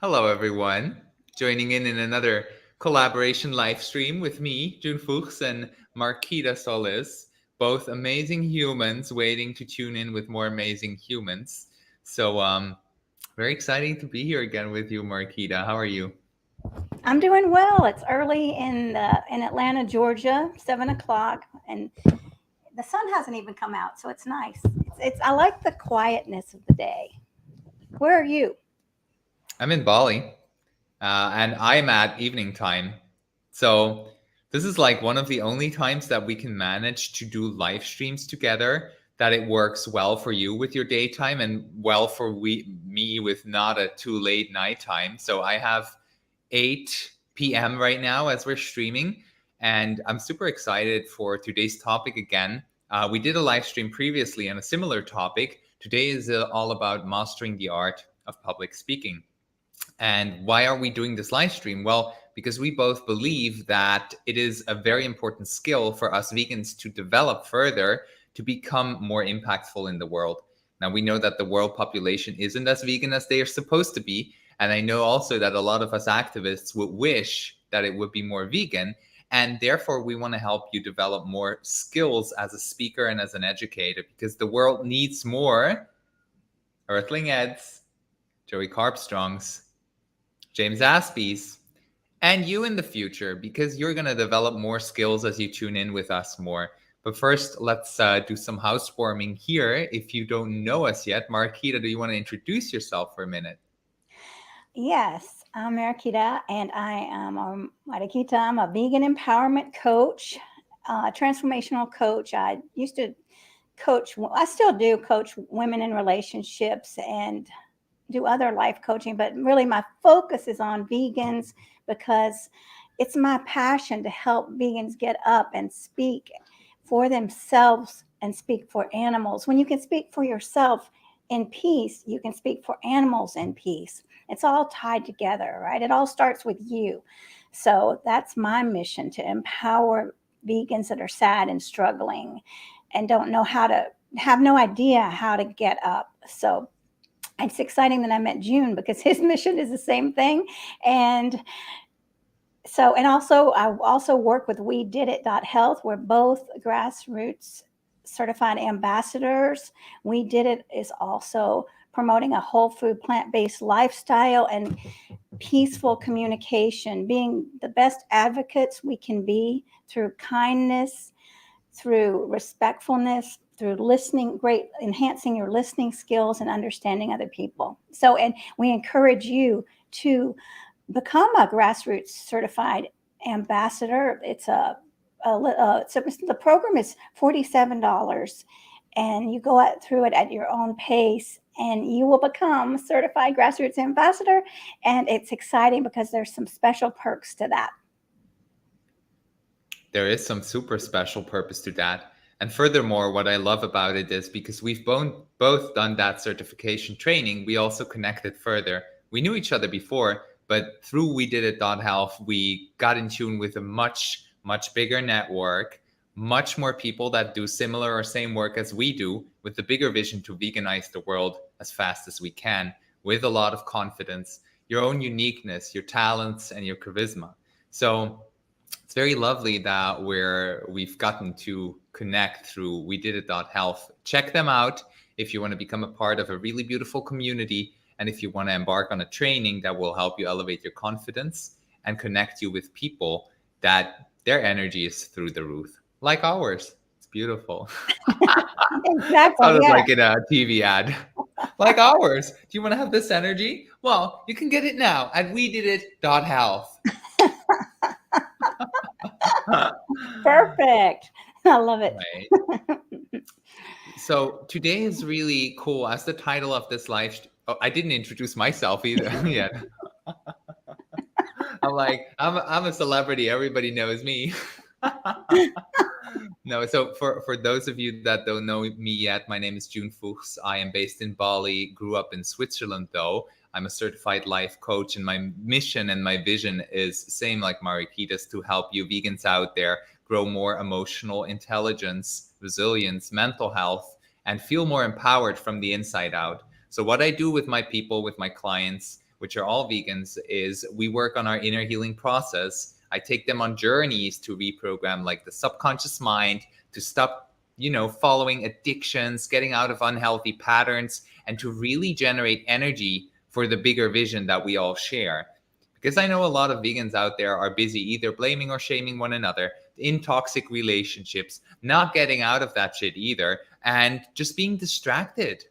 Hello, everyone. Joining in another collaboration live stream with me, Jun Fuchs and Mariquita Solis, both amazing humans waiting to tune in with more amazing humans. So, very exciting to be here again with you, Mariquita. How are you? I'm doing well. It's early in Atlanta, Georgia, 7 o'clock, and the sun hasn't even come out, so it's nice. It's I like the quietness of the day. Where are you? I'm in Bali, and I'm at evening time. So, this is like one of the only times that we can manage to do live streams together, that it works well for you with your daytime and well for me with not a too late nighttime. So, I have 8 p.m. right now as we're streaming, and I'm super excited for today's topic again. We did a live stream previously on a similar topic. Today is all about mastering the art of public speaking. And why are we doing this live stream? Well, because we both believe that it is a very important skill for us vegans to develop further to become more impactful in the world. Now, we know that the world population isn't as vegan as they are supposed to be. And I know also that a lot of us activists would wish that it would be more vegan. And therefore, we want to help you develop more skills as a speaker and as an educator, because the world needs more Earthling Eds, Joey Carbstrongs, James Aspies, and you in the future, because you're going to develop more skills as you tune in with us more. But first, let's do some housewarming here. If you don't know us yet, Mariquita, do you want to introduce yourself for a minute? Yes, I'm Mariquita, and I am Mariquita. I'm a vegan empowerment coach, transformational coach. I used to coach. I still do coach women in relationships and do other life coaching, but really my focus is on vegans because it's my passion to help vegans get up and speak for themselves and speak for animals. When you can speak for yourself in peace, you can speak for animals in peace. It's all tied together, right? It all starts with you. So that's my mission, to empower vegans that are sad and struggling and don't know how to, have no idea how to get up. So it's exciting that I met June because his mission is the same thing. And I also work with We Did It Health. We're both grassroots certified ambassadors. We Did It is also promoting a whole food, plant-based lifestyle and peaceful communication, being the best advocates we can be through kindness, through respectfulness, through listening, great enhancing your listening skills and understanding other people. So, and we encourage you to become a grassroots certified ambassador. The program is $47, and you go through it at your own pace, and you will become a certified grassroots ambassador. And it's exciting because there's some special perks to that. There is some super special purpose to that. And furthermore, what I love about it is because we've both done that certification training, we also connected further. We knew each other before, but through We Did It Health, we got in tune with a much, much bigger network, much more people that do similar or same work as we do, with the bigger vision to veganize the world as fast as we can, with a lot of confidence, your own uniqueness, your talents, and your charisma. So it's very lovely that we've gotten to connect through We Did It Health. Check them out if you want to become a part of a really beautiful community, and if you want to embark on a training that will help you elevate your confidence and connect you with people that their energy is through the roof, like ours. It's beautiful. That Exactly. sounded Yeah. like in a TV ad. Like ours. Do you want to have this energy? Well, you can get it now at We Did It Health. Perfect. I love it. Right. So today is really cool. As the title of this oh, I didn't introduce myself either yet. I'm a celebrity. Everybody knows me. No, so for those of you that don't know me yet, my name is Jun Fuchs. I am based in Bali, grew up in Switzerland though. I'm a certified life coach, and my mission and my vision is same like Mariquita's, to help you vegans out there grow more emotional intelligence, resilience, mental health, and feel more empowered from the inside out. So what I do with my people, with my clients, which are all vegans, is we work on our inner healing process. I take them on journeys to reprogram like the subconscious mind, to stop, following addictions, getting out of unhealthy patterns, and to really generate energy for the bigger vision that we all share. Because I know a lot of vegans out there are busy either blaming or shaming one another, in toxic relationships, not getting out of that shit either, and just being distracted.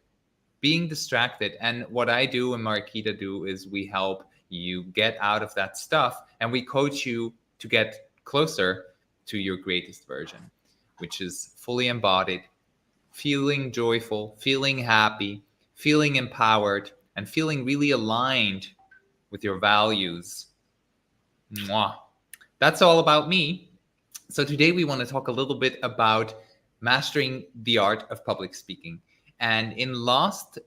And what I do and Mariquita do is we help you get out of that stuff, and we coach you to get closer to your greatest version, which is fully embodied, feeling joyful, feeling happy, feeling empowered, and feeling really aligned with your values. Mwah. That's all about me. So today we want to talk a little bit about mastering the art of public speaking. And in last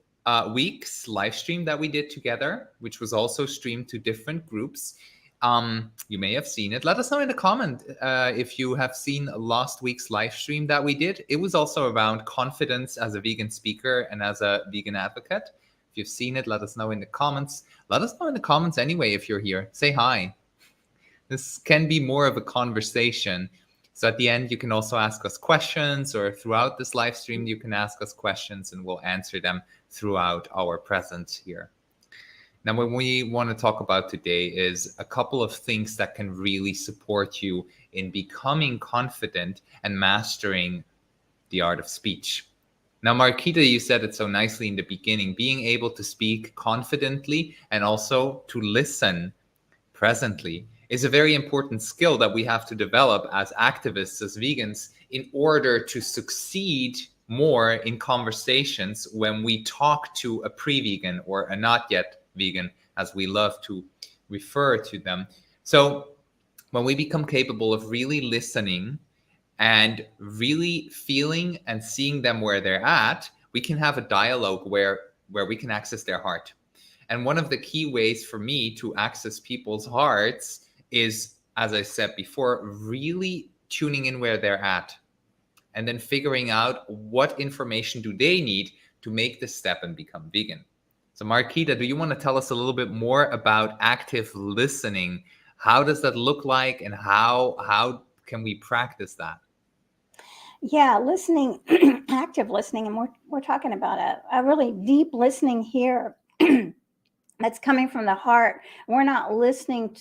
week's live stream that we did together, which was also streamed to different groups, you may have seen it. Let us know in the comment if you have seen last week's live stream that we did. It was also around confidence as a vegan speaker and as a vegan advocate. If you've seen it, let us know in the comments. Let us know in the comments anyway if you're here. Say hi. This can be more of a conversation. So at the end, you can also ask us questions, or throughout this live stream, you can ask us questions and we'll answer them throughout our presence here. Now, what we want to talk about today is a couple of things that can really support you in becoming confident and mastering the art of speech. Now, Mariquita, you said it so nicely in the beginning, being able to speak confidently and also to listen presently is a very important skill that we have to develop as activists, as vegans, in order to succeed more in conversations when we talk to a pre-vegan or a not yet vegan, as we love to refer to them. So when we become capable of really listening and really feeling and seeing them where they're at, we can have a dialogue where we can access their heart. And one of the key ways for me to access people's hearts is, as I said before, really tuning in where they're at and then figuring out what information do they need to make the step and become vegan. So Mariquita, do you want to tell us a little bit more about active listening? How does that look like, and how can we practice that? Yeah, listening, active listening, and we're talking about a really deep listening here that's coming from the heart. We're not listening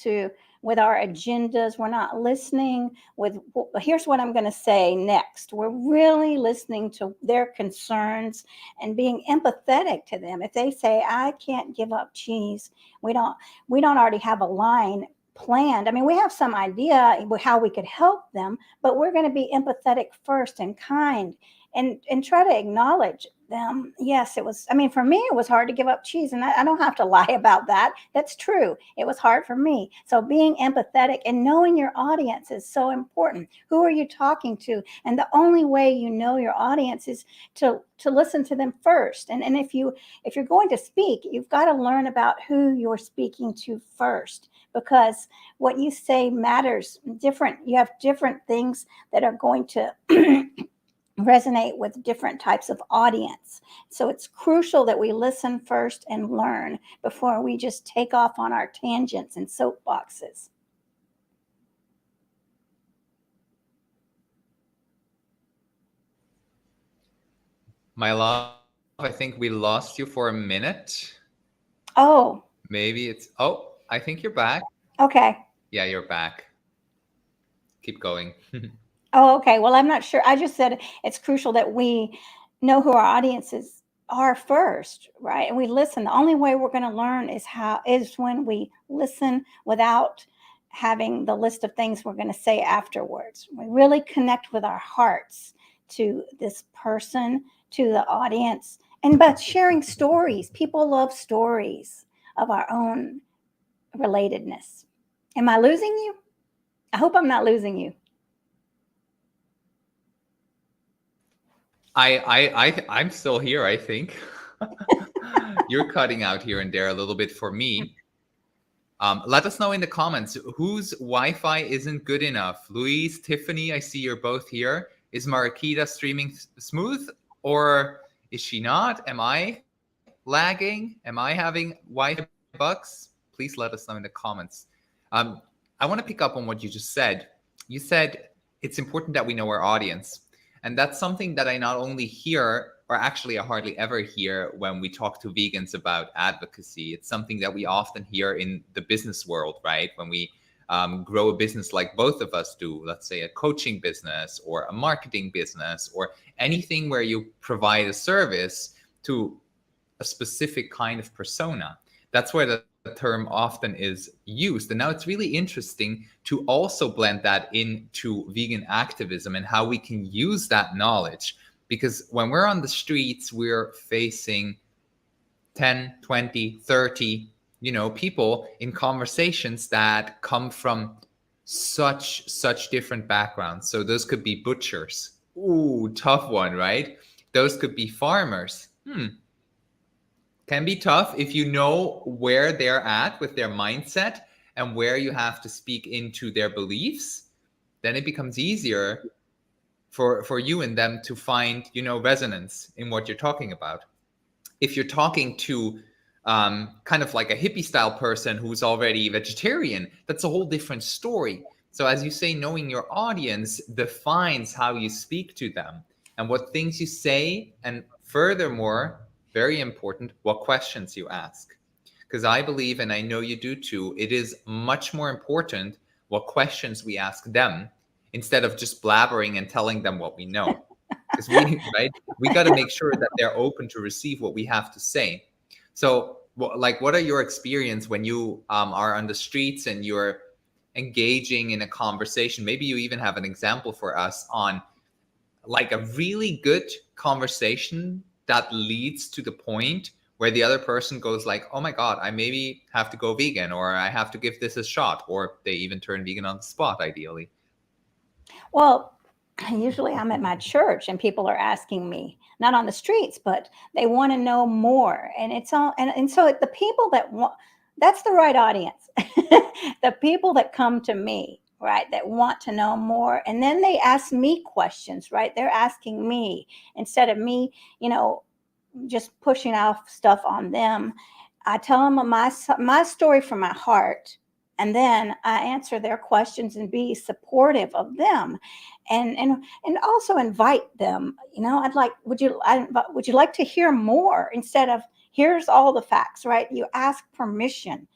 with our agendas. We're not listening with, here's what I'm going to say next. We're really listening to their concerns and being empathetic to them. If they say, I can't give up cheese, we don't already have a line planned. I mean, we have some idea how we could help them, but we're going to be empathetic first and kind and try to acknowledge them. Yes, it was, I mean, for me, it was hard to give up cheese, and I don't have to lie about that. That's true. It was hard for me. So being empathetic and knowing your audience is so important. Who are you talking to? And the only way you know your audience is to listen to them first. And if you're going to speak, you've got to learn about who you're speaking to first, because what you say matters different. You have different things that are going to resonate with different types of audience. So it's crucial that we listen first and learn before we just take off on our tangents and soapboxes. My love, I think we lost you for a minute. Oh. Maybe it's, I think you're back. Okay. Yeah, you're back. Keep going. Oh, okay. Well, I'm not sure. I just said it's crucial that we know who our audiences are first, right? And we listen. The only way we're going to learn is when we listen without having the list of things we're going to say afterwards. We really connect with our hearts to this person, to the audience, and by sharing stories. People love stories of our own relatedness. Am I losing you? I hope I'm not losing you. I'm still here, I think. You're cutting out here and there a little bit for me. Let us know in the comments whose Wi-Fi isn't good enough. Louise, Tiffany, I see you're both here. Is Mariquita streaming smooth, or is she not? Am I lagging? Am I having Wi-Fi bucks, please let us know in the comments. I want to pick up on what you just said. You said it's important that we know our audience. And that's something that I not only hear, or actually I hardly ever hear when we talk to vegans about advocacy. It's something that we often hear in the business world, right? When we grow a business like both of us do, let's say a coaching business or a marketing business or anything where you provide a service to a specific kind of persona. That's where the term often is used. And now it's really interesting to also blend that into vegan activism and how we can use that knowledge. Because when we're on the streets, we're facing 10, 20, 30, people in conversations that come from such different backgrounds. So those could be butchers. Ooh, tough one, right? Those could be farmers. Can be tough if you know where they're at with their mindset and where you have to speak into their beliefs. Then it becomes easier for you and them to find, resonance in what you're talking about. If you're talking to kind of like a hippie style person who's already vegetarian, that's a whole different story. So as you say, knowing your audience defines how you speak to them and what things you say, and furthermore, very important, what questions you ask. Because I believe, and I know you do too, it is much more important what questions we ask them instead of just blabbering and telling them what we know. Because we got to make sure that they're open to receive what we have to say. So what are your experience when you are on the streets and you're engaging in a conversation? Maybe you even have an example for us on like a really good conversation that leads to the point where the other person goes like, oh my God, I maybe have to go vegan, or I have to give this a shot, or they even turn vegan on the spot, ideally. Well, usually I'm at my church and people are asking me, not on the streets, but they want to know more. And it's all, and so the people that want, that's the right audience. The people that come to me, right, that want to know more. And then they ask me questions, right? They're asking me instead of me, just pushing off stuff on them. I tell them my story from my heart, and then I answer their questions and be supportive of them, and also invite them. Would you like to hear more, instead of here's all the facts, right? You ask permission.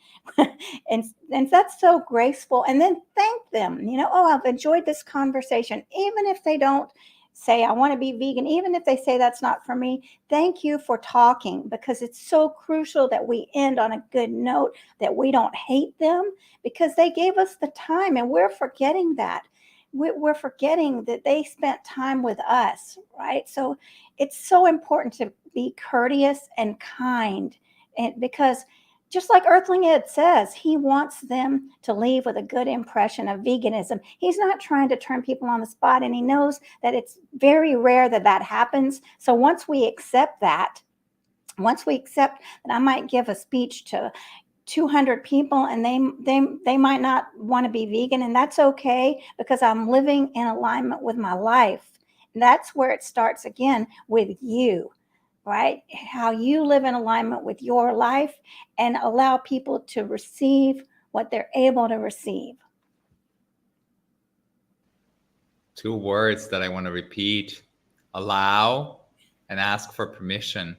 and that's so graceful, and then thank them. Oh, I've enjoyed this conversation, even if they don't say I want to be vegan, even if they say that's not for me. Thank you for talking, because it's so crucial that we end on a good note, that we don't hate them, because they gave us the time, and we're forgetting that. We're forgetting that they spent time with us, right? So it's so important to be courteous and kind, and because just like Earthling Ed says, he wants them to leave with a good impression of veganism. He's not trying to turn people on the spot, and he knows that it's very rare that happens. So once we accept that I might give a speech to 200 people and they might not want to be vegan, and that's okay, because I'm living in alignment with my life. And that's where it starts again with you. Right? How you live in alignment with your life and allow people to receive what they're able to receive. Two words that I want to repeat: allow and ask for permission.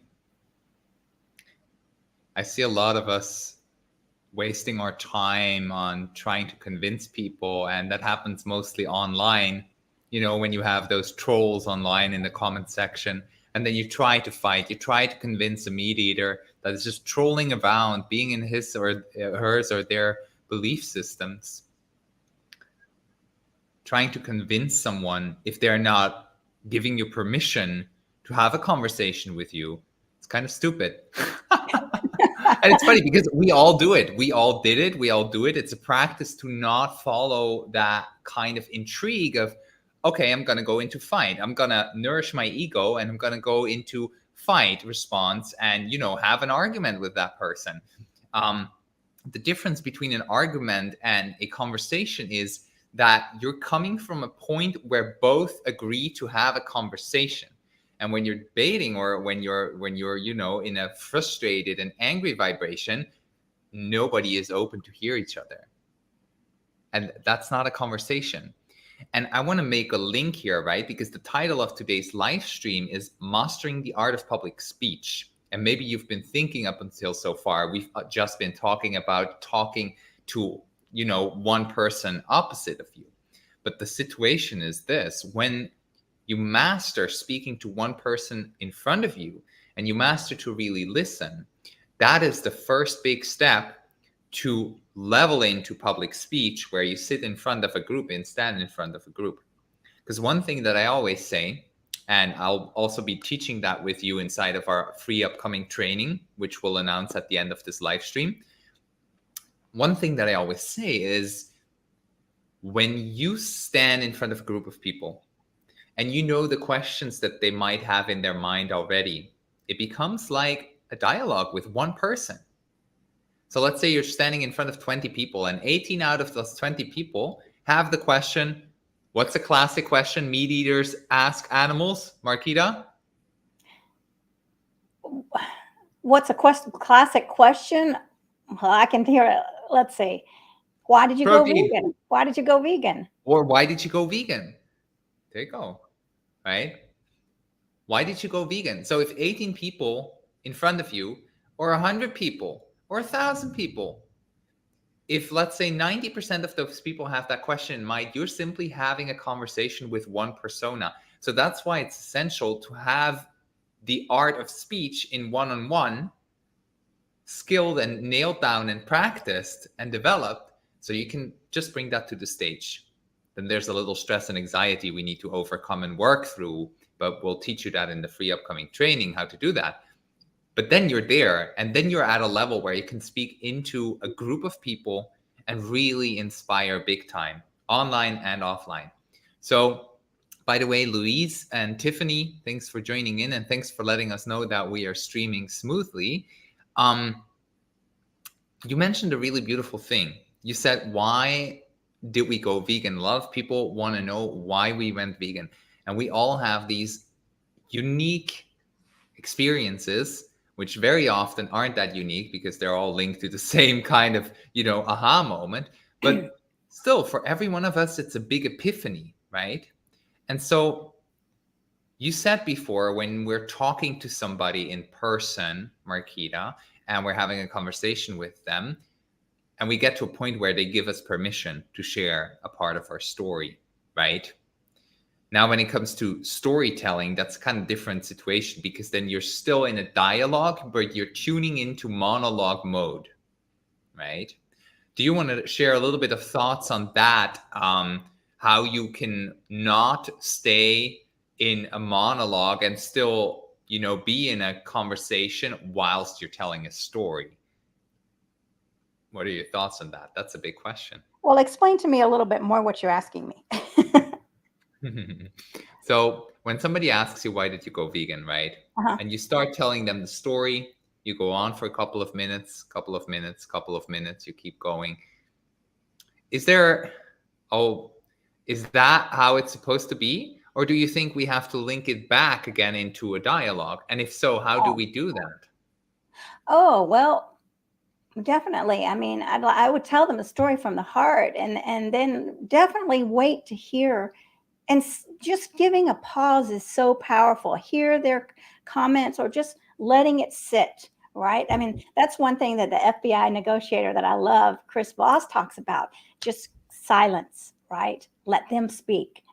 I see a lot of us wasting our time on trying to convince people, and that happens mostly online. When you have those trolls online in the comment section, and then you try to fight, you try to convince a mediator that is just trolling around, being in his or hers or their belief systems. Trying to convince someone, if they're not giving you permission to have a conversation with you, it's kind of stupid. And it's funny because we all do it. We all did it. We all do it. It's a practice to not follow that kind of intrigue of, okay, I'm going to go into fight. I'm going to nourish my ego, and I'm going to go into fight response and, have an argument with that person. The difference between an argument and a conversation is that you're coming from a point where both agree to have a conversation. And when you're debating, or when you're in a frustrated and angry vibration, nobody is open to hear each other. And that's not a conversation. And I want to make a link here, right? Because the title of today's live stream is Mastering the Art of Public Speech. And maybe you've been thinking up until so far, we've just been talking about talking to, one person opposite of you. But the situation is this: when you master speaking to one person in front of you and you master to really listen, that is the first big step to level into public speech, where you sit in front of a group and stand in front of a group. Because one thing that I always say, and I'll also be teaching that with you inside of our free upcoming training, which we'll announce at the end of this live stream. One thing that I always say is, when you stand in front of a group of people and you know the questions that they might have in their mind already, it becomes like a dialogue with one person. So let's say you're standing in front of 20 people and 18 out of those 20 people have the question, what's a classic question meat eaters ask animals, Mariquita? What's a classic question? Well, I can hear it. Let's see. Why did you go vegan? Why did you go vegan? Or why did you go vegan? There you go, right? Why did you go vegan? So if 18 people in front of you, or 100 people, or 1,000 people, if let's say 90% of those people have that question in mind, you're simply having a conversation with one persona. So that's why it's essential to have the art of speech in one-on-one skilled and nailed down and practiced and developed, so you can just bring that to the stage. Then there's a little stress and anxiety we need to overcome and work through, but we'll teach you that in the free upcoming training, how to do that. But then you're there, and then you're at a level where you can speak into a group of people and really inspire big time, online and offline. So, by the way, Louise and Tiffany, thanks for joining in, and thanks for letting us know that we are streaming smoothly. You mentioned a really beautiful thing. You said, why did we go vegan? A lot of people want to know why we went vegan. And we all have these unique experiences, which very often aren't that unique because they're all linked to the same kind of, aha moment. But still, for every one of us, it's a big epiphany, right? And so you said before, when we're talking to somebody in person, Mariquita, and we're having a conversation with them, and we get to a point where they give us permission to share a part of our story, right? Now, when it comes to storytelling, that's kind of different situation, because then you're still in a dialogue, but you're tuning into monologue mode, right? Do you want to share a little bit of thoughts on that? How you can not stay in a monologue and still, be in a conversation whilst you're telling a story? What are your thoughts on that? That's a big question. Well, explain to me a little bit more what you're asking me. So when somebody asks you, why did you go vegan, right? Uh-huh. And you start telling them the story, you go on for a couple of minutes, you keep going. Is that how it's supposed to be? Or do you think we have to link it back again into a dialogue? And if so, how do we do that? Oh, well, definitely. I mean, I would tell them a story from the heart, and then definitely wait to hear. And just giving a pause is so powerful. Hear their comments, or just letting it sit, right? I mean, that's one thing that the FBI negotiator that I love, Chris Voss, talks about. Just silence, right? Let them speak.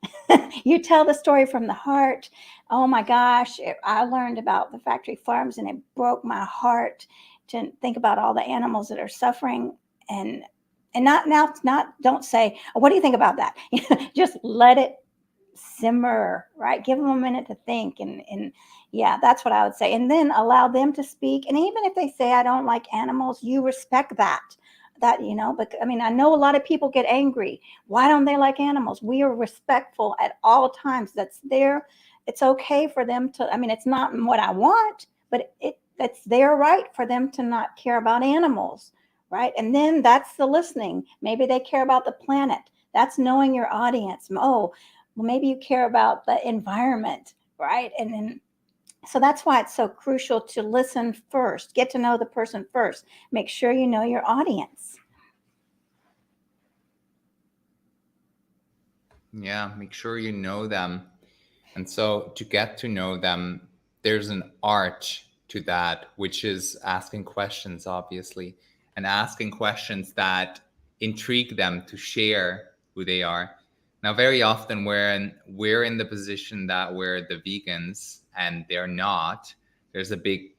You tell the story from the heart. Oh my gosh, I learned about the factory farms, and it broke my heart to think about all the animals that are suffering. And don't say, oh, what do you think about that? Just let it simmer, right? Give them a minute to think. And yeah, that's what I would say. And then allow them to speak. And even if they say, I don't like animals, you respect that, but I mean, I know a lot of people get angry. Why don't they like animals? We are respectful at all times. That's there. It's okay for them to, I mean, it's not what I want, but it's their right for them to not care about animals, right? And then that's the listening. Maybe they care about the planet. That's knowing your audience. Oh, well, maybe you care about the environment, right? And then So that's why it's so crucial to listen first, get to know the person first, make sure you know your audience. Yeah, make sure you know them. And so to get to know them, there's an art to that, which is asking questions, obviously, and asking questions that intrigue them to share who they are. Now, very often we're in the position that we're the vegans and they're not, there's a big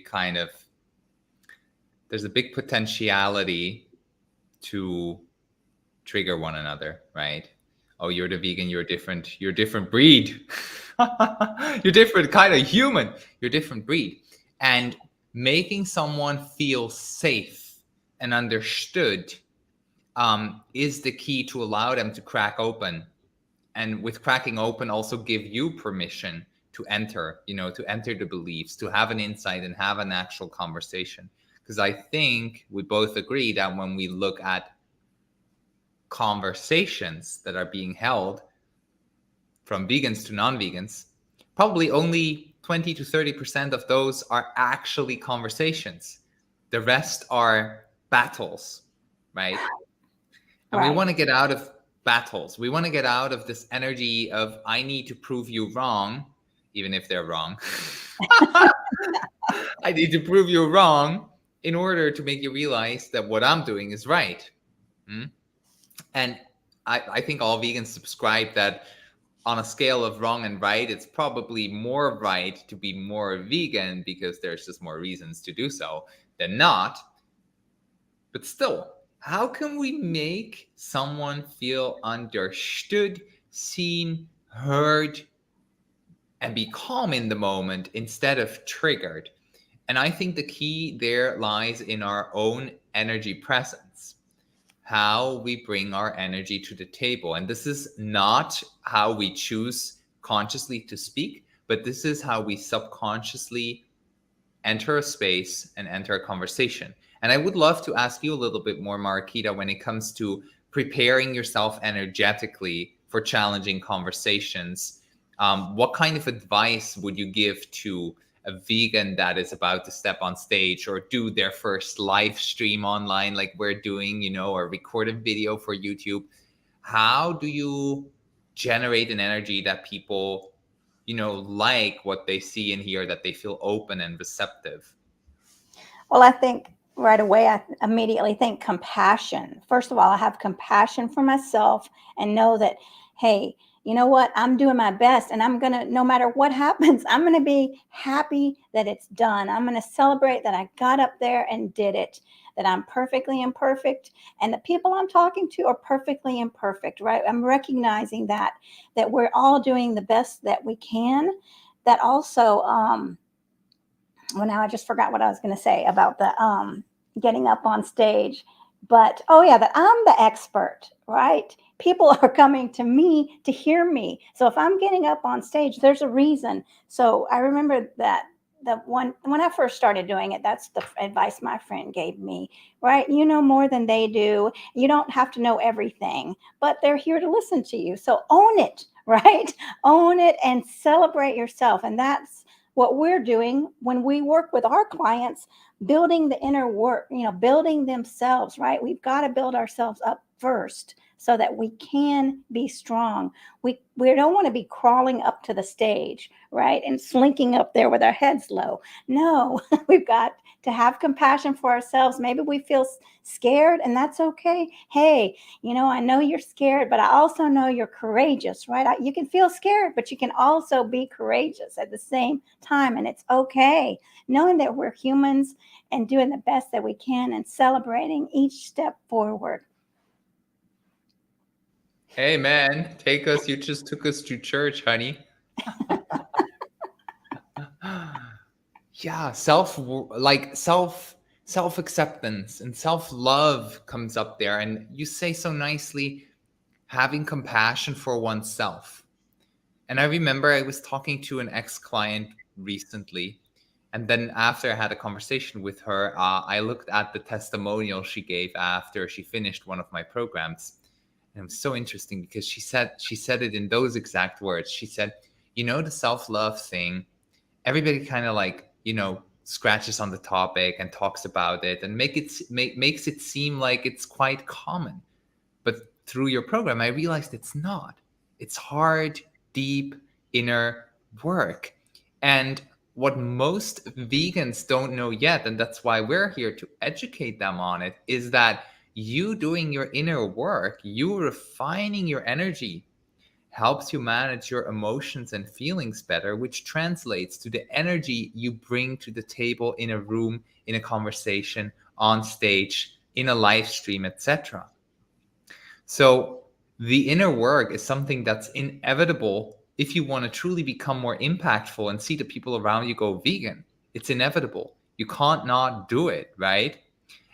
kind of there's a big potentiality to trigger one another, right? Oh, you're the vegan, you're a different breed. You're different kind of human. You're a different breed. And making someone feel safe and understood is the key to allow them to crack open. And with cracking open, also give you permission to enter, to enter the beliefs, to have an insight and have an actual conversation. Because I think we both agree that when we look at conversations that are being held from vegans to non-vegans, probably only 20 to 30% of those are actually conversations. The rest are battles, right? And we Right. want to get out of battles. We want to get out of this energy of I need to prove you wrong, even if they're wrong. I need to prove you wrong in order to make you realize that what I'm doing is right. Hmm? And I think all vegans subscribe that on a scale of wrong and right, it's probably more right to be more vegan because there's just more reasons to do so than not. But still, how can we make someone feel understood, seen, heard, and be calm in the moment instead of triggered? And I think the key there lies in our own energy presence, how we bring our energy to the table. And this is not how we choose consciously to speak, but this is how we subconsciously enter a space and enter a conversation. And I would love to ask you a little bit more, Mariquita, when it comes to preparing yourself energetically for challenging conversations. What kind of advice would you give to a vegan that is about to step on stage or do their first live stream online, like we're doing, or record a video for YouTube? How do you generate an energy that people like what they see and hear, that they feel open and receptive? Well, I think right away, I immediately think compassion. First of all, I have compassion for myself and know that, hey, you know what? I'm doing my best and I'm going to, no matter what happens, I'm going to be happy that it's done. I'm going to celebrate that I got up there and did it, that I'm perfectly imperfect. And the people I'm talking to are perfectly imperfect, right? I'm recognizing that we're all doing the best that we can. That also, well, now I just forgot what I was going to say about the getting up on stage. But oh yeah, that I'm the expert, right? People are coming to me to hear me. So if I'm getting up on stage, there's a reason. So I remember that the one when I first started doing it, that's the advice my friend gave me, right? You know more than they do. You don't have to know everything, but they're here to listen to you. So own it, right? Own it and celebrate yourself. And that's what we're doing when we work with our clients, building the inner work, building themselves, right? We've got to build ourselves up first so that we can be strong. We don't want to be crawling up to the stage, right? And slinking up there with our heads low. No, we've got to have compassion for ourselves. Maybe we feel scared, and that's okay. Hey, I know you're scared, but I also know you're courageous, right? You can feel scared, but you can also be courageous at the same time. And it's okay knowing that we're humans and doing the best that we can and celebrating each step forward. Hey man, you just took us to church, honey. Yeah, self acceptance and self love comes up there, and you say so nicely, having compassion for oneself. And I remember I was talking to an ex client recently, and then after I had a conversation with her, I looked at the testimonial she gave after she finished one of my programs. And it was so interesting because she said it in those exact words. She said, the self-love thing, everybody kind of like, scratches on the topic and talks about it and makes it seem like it's quite common. But through your program, I realized it's not. It's hard, deep, inner work. And what most vegans don't know yet, and that's why we're here to educate them on it, is that you doing your inner work, you refining your energy, helps you manage your emotions and feelings better, which translates to the energy you bring to the table in a room, in a conversation, on stage, in a live stream, etc. So the inner work is something that's inevitable if you want to truly become more impactful and see the people around you go vegan. It's inevitable. You can't not do it, right?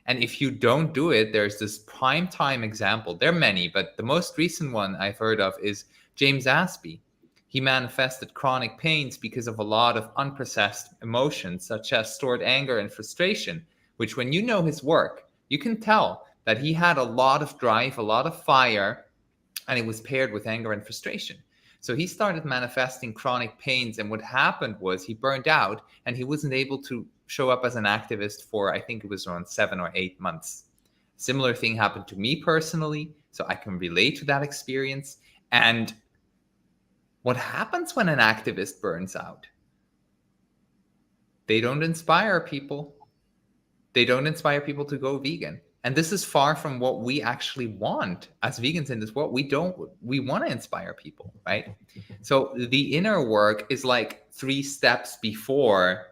And if you don't do it, there's this prime time example. There are many, but the most recent one I've heard of is James Aspey. He manifested chronic pains because of a lot of unprocessed emotions, such as stored anger and frustration, which, when you know his work, you can tell that he had a lot of drive, a lot of fire, and it was paired with anger and frustration. So he started manifesting chronic pains, and what happened was he burned out and he wasn't able to show up as an activist for, I think it was around 7 or 8 months. Similar thing happened to me personally, so I can relate to that experience. And what happens when an activist burns out? They don't inspire people. They don't inspire people to go vegan. And this is far from what we actually want as vegans in this world. We want to inspire people, right? So the inner work is like 3 steps before.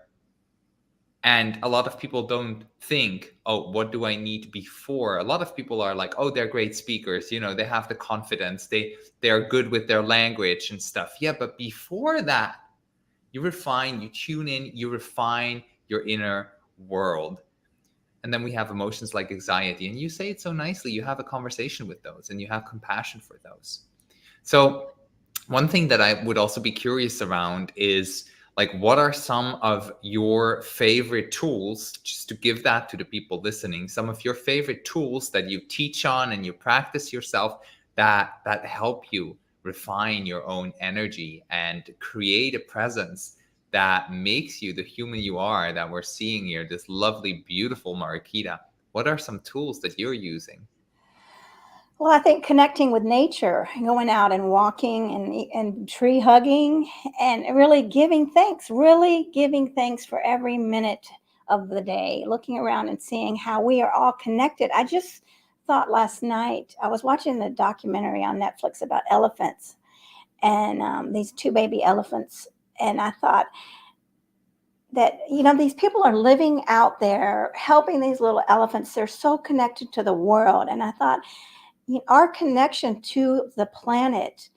And a lot of people don't think, oh, what do I need before? A lot of people are like, oh, they're great speakers. They have the confidence. They're good with their language and stuff. Yeah, but before that, you refine, you tune in, you refine your inner world. And then we have emotions like anxiety. And you say it so nicely. You have a conversation with those and you have compassion for those. So one thing that I would also be curious around is, like, what are some of your favorite tools, just to give that to the people listening, some of your favorite tools that you teach on and you practice yourself that help you refine your own energy and create a presence that makes you the human you are, that we're seeing here, this lovely, beautiful Mariquita? What are some tools that you're using? Well, I think connecting with nature, going out and walking and tree hugging and really giving thanks for every minute of the day, looking around and seeing how we are all connected. I just thought last night, I was watching the documentary on Netflix about elephants and these 2 baby elephants. And I thought that, these people are living out there helping these little elephants. They're so connected to the world. And I thought, our connection to the planet,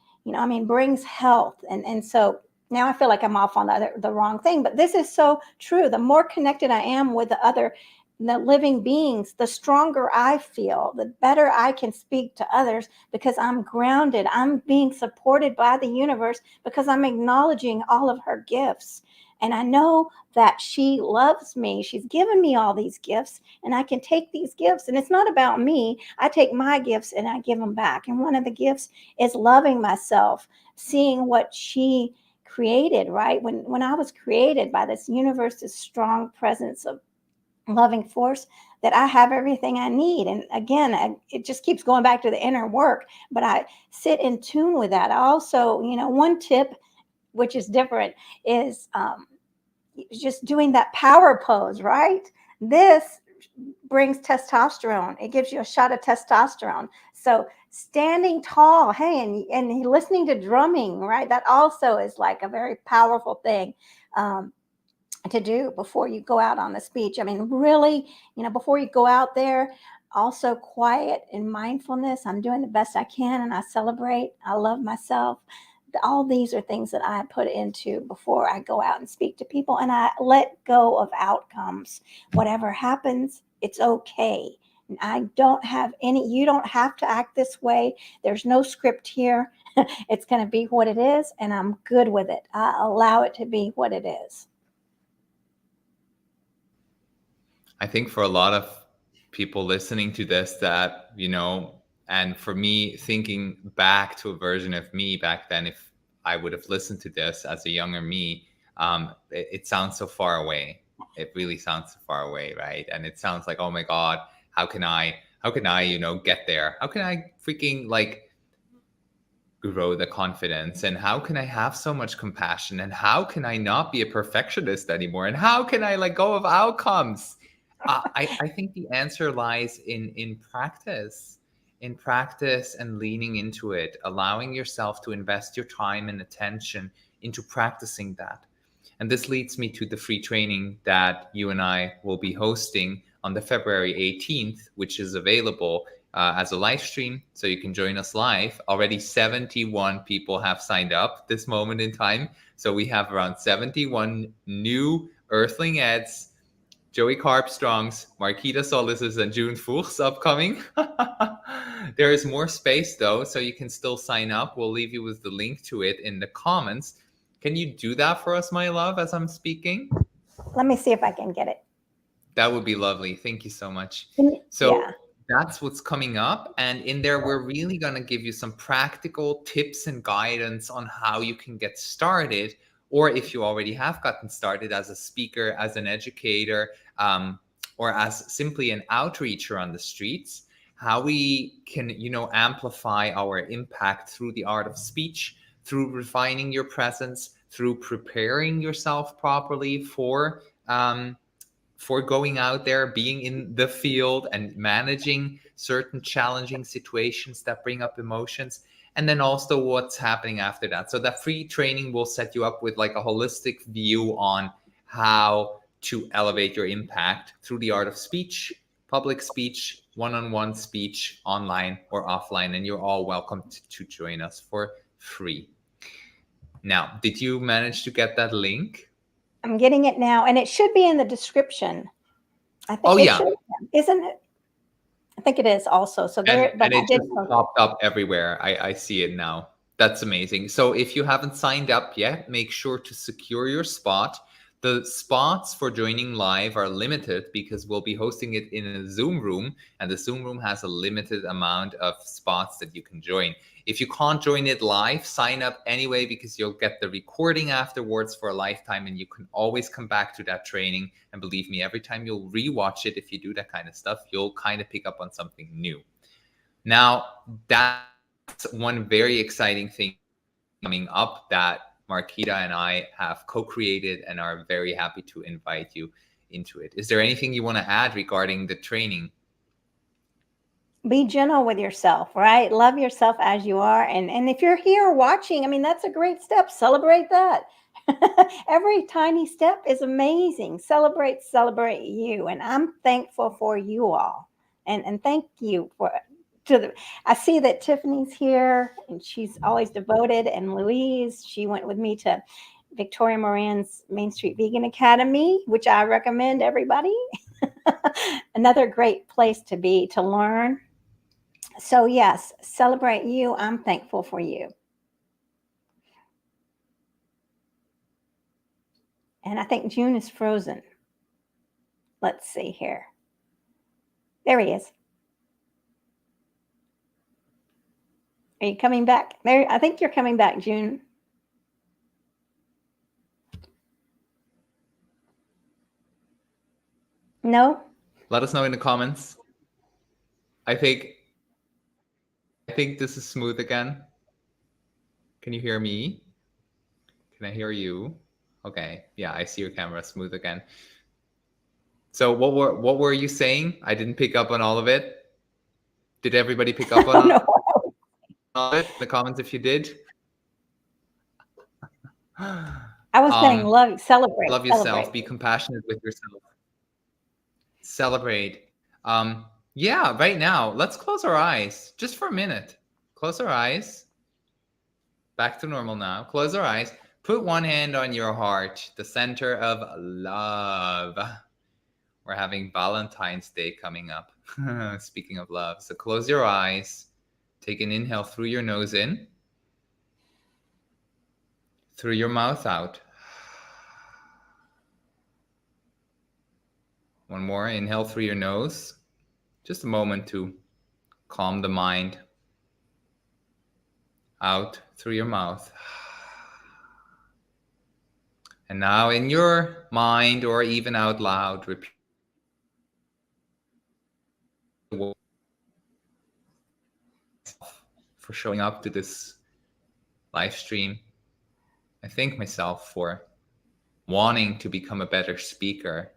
brings health. And so now I feel like I'm off on the wrong thing, but this is so true. The more connected I am with the living beings, the stronger I feel, the better I can speak to others because I'm grounded. I'm being supported by the universe because I'm acknowledging all of her gifts. And I know that she loves me. She's given me all these gifts, and I can take these gifts. And it's not about me. I take my gifts and I give them back. And one of the gifts is loving myself, seeing what she created, right? When I was created by this universe, this strong presence of loving force, that I have everything I need. And again, it just keeps going back to the inner work, but I sit in tune with that. I also, one tip, which is different, is just doing that power pose, right? This brings testosterone. It gives you a shot of testosterone. So standing tall, hey, and listening to drumming, right? That also is like a very powerful thing to do before you go out on the speech. Really, before you go out there, also quiet and mindfulness. I'm doing the best I can and I celebrate. I love myself. All these are things that I put into before I go out and speak to people, and I let go of outcomes. Whatever happens, it's okay. And you don't have to act this way. There's no script here. It's going to be what it is, and I'm good with it. I allow it to be what it is. I think for a lot of people listening to this, that, and for me, thinking back to a version of me back then, if I would have listened to this as a younger me, It sounds so far away. It really sounds so far away, right? And it sounds like, oh my God, how can I, get there? How can I freaking like grow the confidence? And how can I have so much compassion? And how can I not be a perfectionist anymore? And how can I let go of outcomes? I think the answer lies in practice and leaning into it, allowing yourself to invest your time and attention into practicing that. And this leads me to the free training that you and I will be hosting on the February 18th, which is available as a live stream. So you can join us live. Already 71 people have signed up this moment in time. So we have around 71 new Earthling Eds, Joey Carbstrongs, Mariquita Solis, and Jun Fuchs upcoming. There is more space though, so you can still sign up. We'll leave you with the link to it in the comments. Can you do that for us, my love, as I'm speaking? Let me see if I can get it. That would be lovely. Thank you so much. So yeah, that's what's coming up. And in there, we're really going to give you some practical tips and guidance on how you can get started. Or if you already have gotten started as a speaker, as an educator, or as simply an outreacher on the streets, how we can, amplify our impact through the art of speech, through refining your presence, through preparing yourself properly for going out there, being in the field and managing certain challenging situations that bring up emotions. And then also what's happening after that. So that free training will set you up with like a holistic view on how to elevate your impact through the art of speech, public speech, one-on-one speech, online or offline. And you're all welcome to join us for free. Now, did you manage to get that link? I'm getting it now, and it should be in the description. I think should, isn't it? I think it is also. So there, but it just popped up everywhere. I see it now. That's amazing. So if you haven't signed up yet, make sure to secure your spot. The spots for joining live are limited because we'll be hosting it in a Zoom room, and the Zoom room has a limited amount of spots that you can join. If you can't join it live, sign up anyway, because you'll get the recording afterwards for a lifetime, and you can always come back to that training. And believe me, every time you'll rewatch it, if you do that kind of stuff, you'll kind of pick up on something new. Now, that's one very exciting thing coming up that Mariquita and I have co-created and are very happy to invite you into it. Is there anything you want to add regarding the training? Be gentle with yourself, right? Love yourself as you are. And if you're here watching, I mean, that's a great step. Celebrate that. Every tiny step is amazing. Celebrate you. And I'm thankful for you all. And thank you I see that Tiffany's here, and she's always devoted. And Louise, she went with me to Victoria Moran's Main Street Vegan Academy, which I recommend everybody. Another great place to be, to learn. So yes, celebrate you. I'm thankful for you. And I think June is frozen. Let's see here. There he is. Are you coming back? There, I think you're coming back, June. No? Let us know in the comments. I think this is smooth again. Can you hear me? Can I hear you? Okay. Yeah, I see your camera smooth again. So what were you saying? I didn't pick up on all of it. Did everybody pick up on all of it? The comments if you did. I was saying celebrate. Love yourself. Be compassionate with yourself. Celebrate. Yeah, right now, let's close our eyes just for a minute. Close our eyes. Back to normal now. Close our eyes. Put one hand on your heart, the center of love. We're having Valentine's Day coming up. Speaking of love. So close your eyes. Take an inhale through your nose in. Through your mouth out. One more. Inhale through your nose. Just a moment to calm the mind. Out through your mouth. And now in your mind or even out loud, repeat for showing up to this live stream. I thank myself for wanting to become a better speaker.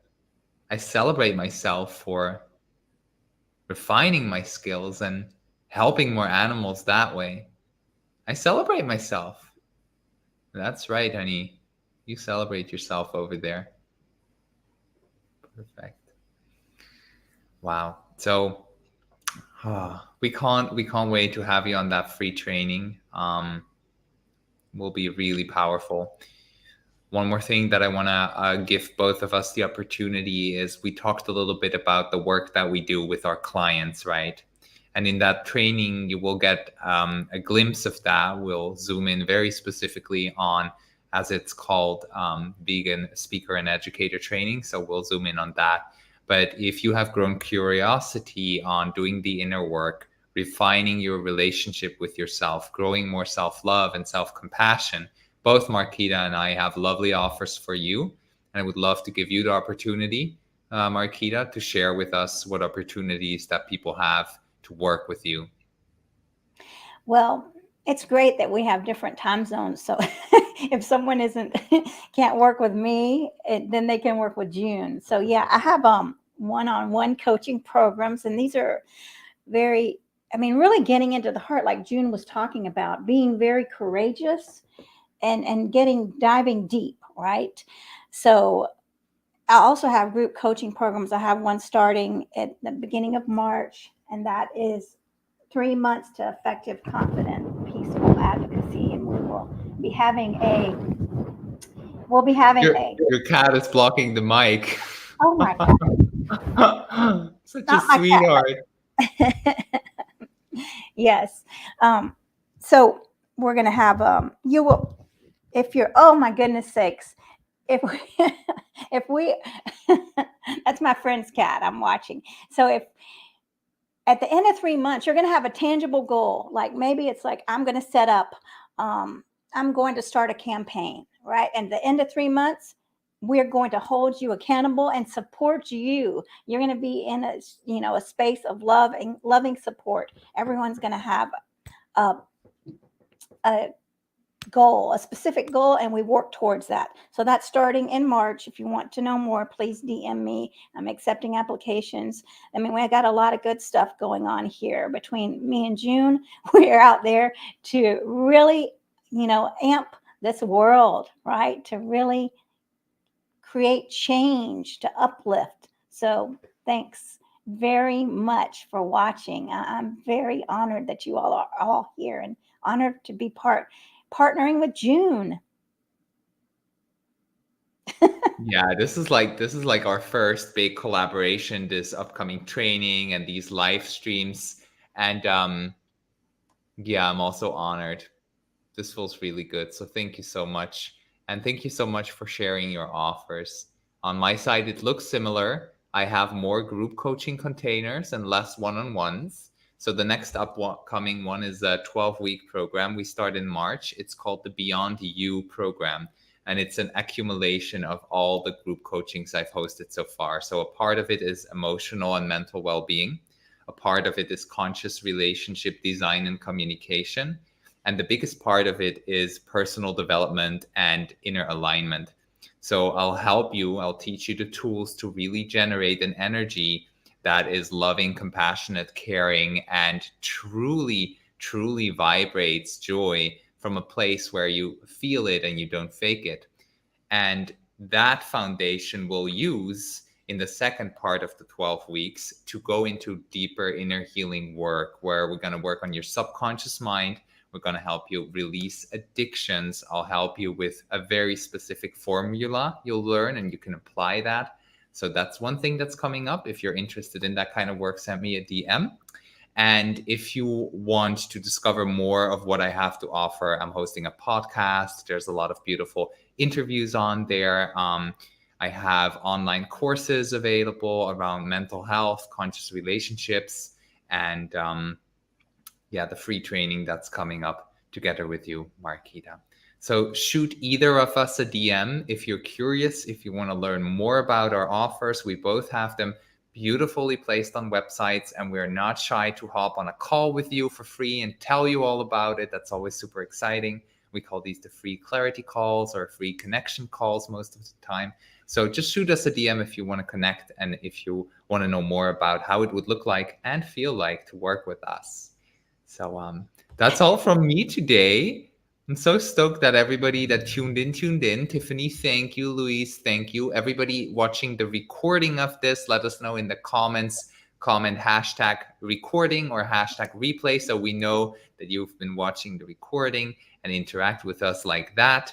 I celebrate myself for refining my skills and helping more animals that way. I celebrate myself. That's right, honey. You celebrate yourself over there. Perfect. Wow. So we can't wait to have you on that free training. Will be really powerful. One more thing that I want to give both of us the opportunity is we talked a little bit about the work that we do with our clients, right? And in that training, you will get a glimpse of that. We'll zoom in very specifically on, as it's called, Vegan Speaker and Educator Training. So we'll zoom in on that. But if you have grown curiosity on doing the inner work, refining your relationship with yourself, growing more self-love and self-compassion, both Mariquita and I have lovely offers for you. And I would love to give you the opportunity, Mariquita, to share with us what opportunities that people have to work with you. Well, it's great that we have different time zones. So if someone can't work with me, then they can work with June. So yeah, I have one-on-one coaching programs, and these are really getting into the heart, like June was talking about, being very courageous and diving deep, right? So I also have group coaching programs. I have one starting at the beginning of March, and that is 3 months to effective, confident, peaceful advocacy. And we'll be having Your cat is blocking the mic. Oh my God. Such a sweetheart. Yes. So we're going to have, if you're, oh my goodness sakes, if we that's my friend's cat I'm watching. So if at the end of 3 months, you're going to have a tangible goal. Like maybe it's like, I'm going to set up, I'm going to start a campaign, right? And at the end of 3 months, we're going to hold you accountable and support you. You're going to be in a space of loving support. Everyone's going to have a goal, a specific goal, and we work towards that. So that's starting in March. If you want to know more, please DM me. I'm accepting applications. I mean, we got a lot of good stuff going on here between me and June. We're out there to really, amp this world, right? To really create change, to uplift. So thanks very much for watching. I'm very honored that you all are all here, and honored to be partnering with June. Yeah, this is like our first big collaboration, this upcoming training and these live streams. And yeah, I'm also honored. This feels really good. So thank you so much. And thank you so much for sharing your offers. On my side, it looks similar. I have more group coaching containers and less one-on-ones. So the next upcoming one is a 12-week program. We start in March. It's called the Beyond You program. And it's an accumulation of all the group coachings I've hosted so far. So a part of it is emotional and mental well-being. A part of it is conscious relationship design and communication. And the biggest part of it is personal development and inner alignment. So I'll teach you the tools to really generate an energy that is loving, compassionate, caring, and truly, truly vibrates joy from a place where you feel it and you don't fake it. And that foundation we'll use in the second part of the 12 weeks to go into deeper inner healing work, where we're going to work on your subconscious mind. We're going to help you release addictions. I'll help you with a very specific formula you'll learn, and you can apply that. So that's one thing that's coming up. If you're interested in that kind of work, send me a DM. And if you want to discover more of what I have to offer, I'm hosting a podcast. There's a lot of beautiful interviews on there. I have online courses available around mental health, conscious relationships, and the free training that's coming up together with you, Mariquita. So shoot either of us a DM if you're curious, if you want to learn more about our offers. We both have them beautifully placed on websites, and we're not shy to hop on a call with you for free and tell you all about it. That's always super exciting. We call these the free clarity calls or free connection calls most of the time. So just shoot us a DM if you want to connect and if you want to know more about how it would look like and feel like to work with us. So that's all from me today. I'm so stoked that everybody that tuned in. Tiffany, thank you. Louise, thank you. Everybody watching the recording of this, let us know in the comments. Comment hashtag recording or hashtag replay so we know that you've been watching the recording and interact with us like that.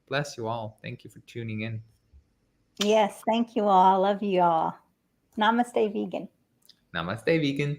Bless you all. Thank you for tuning in. Yes, thank you all. I love you all. Namaste, vegan. Namaste, vegan.